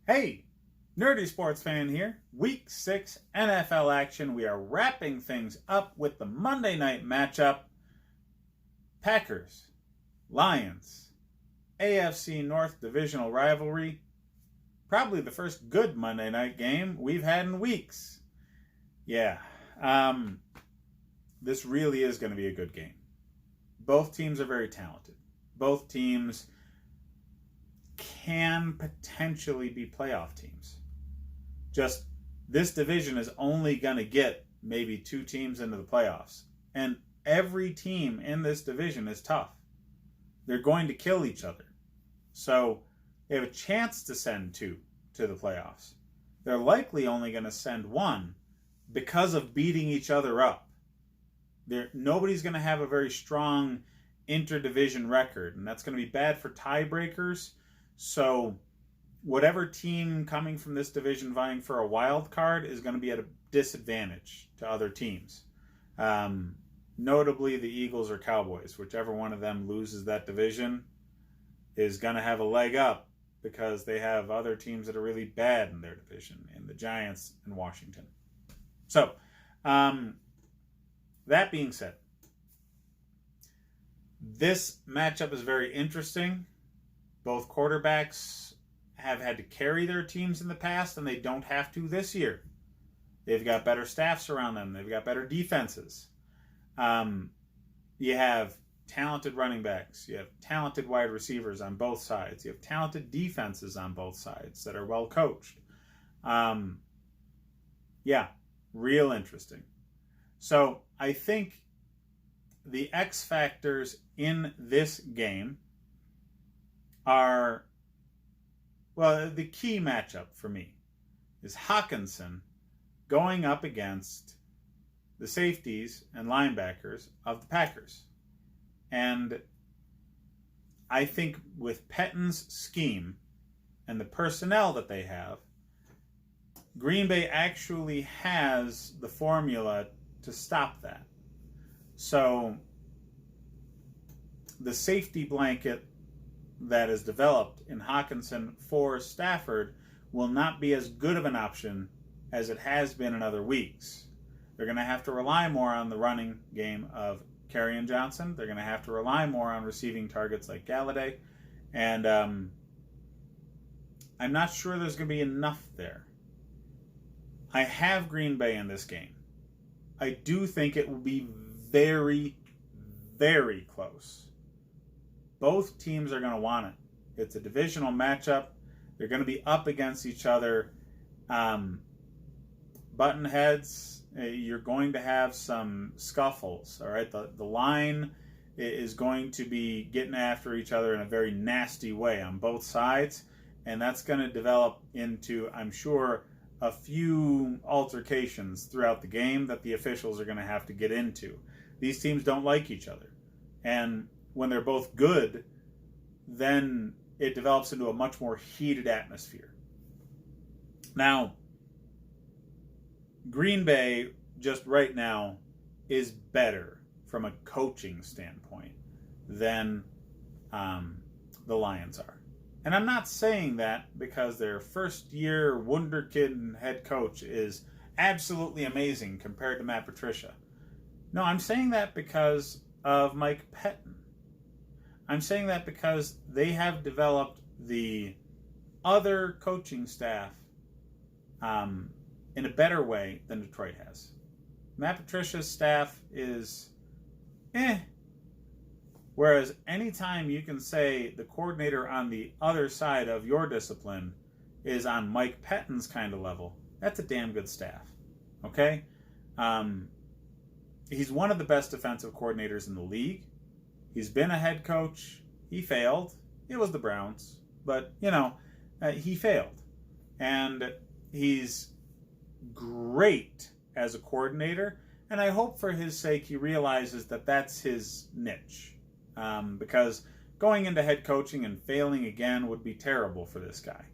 Hey, nerdy sports fan here. Week 6 NFL action. We are wrapping things up with the Monday night matchup. Packers, Lions, AFC North divisional rivalry. Probably the first good Monday night game we've had in weeks. Yeah, this really is going to be a good game. Both teams are very talented. Both teams can potentially be playoff teams. Just this division is only going to get maybe 2 teams into the playoffs. And every team in this division is tough. They're going to kill each other. So they have a chance to send 2 to the playoffs. They're likely only going to send 1 because of beating each other up. Nobody's going to have a very strong interdivision record, and that's going to be bad for tiebreakers. So whatever team coming from this division vying for a wild card is going to be at a disadvantage to other teams. Notably the Eagles or Cowboys. Whichever one of them loses that division is going to have a leg up because they have other teams that are really bad in their division, in the Giants and Washington. So, that being said, this matchup is very interesting. Both quarterbacks have had to carry their teams in the past, and they don't have to this year. They've got better staffs around them. They've got better defenses. You have talented running backs. You have talented wide receivers on both sides. You have talented defenses on both sides that are well coached. Yeah, real interesting. So I think the X factors in this game are, well, the key matchup for me is Hawkinson going up against the safeties and linebackers of the Packers. And I think with Pettine's scheme and the personnel that they have, Green Bay actually has the formula to stop that. So the safety blanket that is developed in Hawkinson for Stafford will not be as good of an option as it has been in other weeks. They're going to have to rely more on the running game of Kerryon Johnson. They're going to have to rely more on receiving targets like Galladay. And I'm not sure there's going to be enough there. I have Green Bay in this game. I do think it will be very, very close. Both teams are going to want it. It's a divisional matchup. They're going to be up against each other. Button heads, you're going to have some scuffles. All right, the line is going to be getting after each other in a very nasty way on both sides, and that's going to develop into, I'm sure, a few altercations throughout the game that the officials are going to have to get into. These teams don't like each other, and when they're both good, then it develops into a much more heated atmosphere. Now, Green Bay, just right now, is better from a coaching standpoint than the Lions are. And I'm not saying that because their first-year wunderkid head coach is absolutely amazing compared to Matt Patricia. No, I'm saying that because of Mike Pettin. I'm saying that because they have developed the other coaching staff in a better way than Detroit has. Matt Patricia's staff is whereas anytime you can say the coordinator on the other side of your discipline is on Mike Pettin's kind of level, that's a damn good staff. Okay? He's one of the best defensive coordinators in the league. He's been a head coach. He failed. It was the Browns. But, he failed. And he's great as a coordinator. And I hope for his sake he realizes that that's his niche. Because going into head coaching and failing again would be terrible for this guy.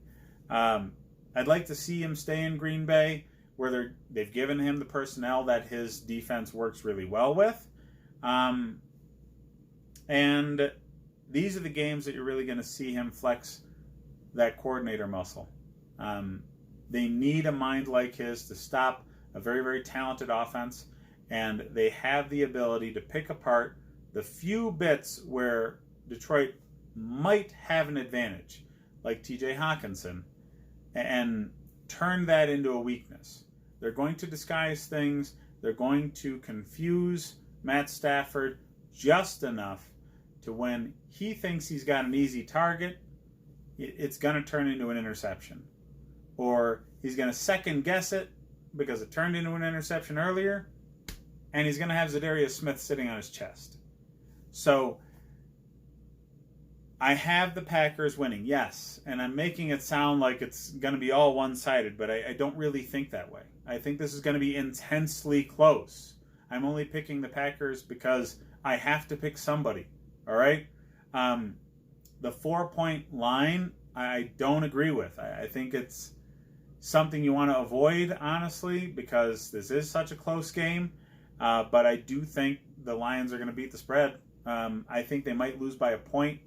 I'd like to see him stay in Green Bay where they've given him the personnel that his defense works really well with. And these are the games that you're really going to see him flex that coordinator muscle. They need a mind like his to stop a very, very talented offense, and they have the ability to pick apart the few bits where Detroit might have an advantage, like TJ Hawkinson, and turn that into a weakness. They're going to disguise things. They're going to confuse Matt Stafford just enough to when he thinks he's got an easy target, it's going to turn into an interception. Or he's going to second guess it because it turned into an interception earlier, and he's going to have Zadarius Smith sitting on his chest. So I have the Packers winning, yes, and I'm making it sound like it's going to be all one-sided, but I don't really think that way. I think this is going to be intensely close. I'm only picking the Packers because I have to pick somebody, all right? The 4-point line, I don't agree with. I think it's something you want to avoid, honestly, because this is such a close game, but I do think the Lions are going to beat the spread. I think they might lose by a point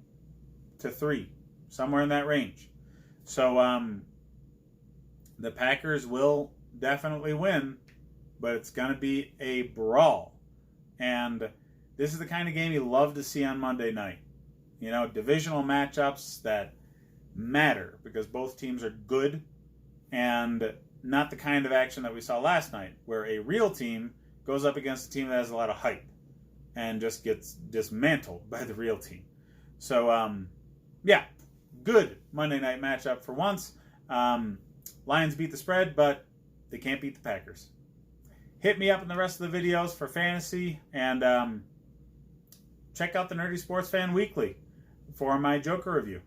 to 3, somewhere in that range. So the Packers will definitely win, but it's going to be a brawl. And this is the kind of game you love to see on Monday night. You know, divisional matchups that matter because both teams are good, and not the kind of action that we saw last night where a real team goes up against a team that has a lot of hype and just gets dismantled by the real team. So, yeah, good Monday night matchup for once. Lions beat the spread, but they can't beat the Packers. Hit me up in the rest of the videos for fantasy, and check out the Nerdy Sports Fan Weekly for my Joker review.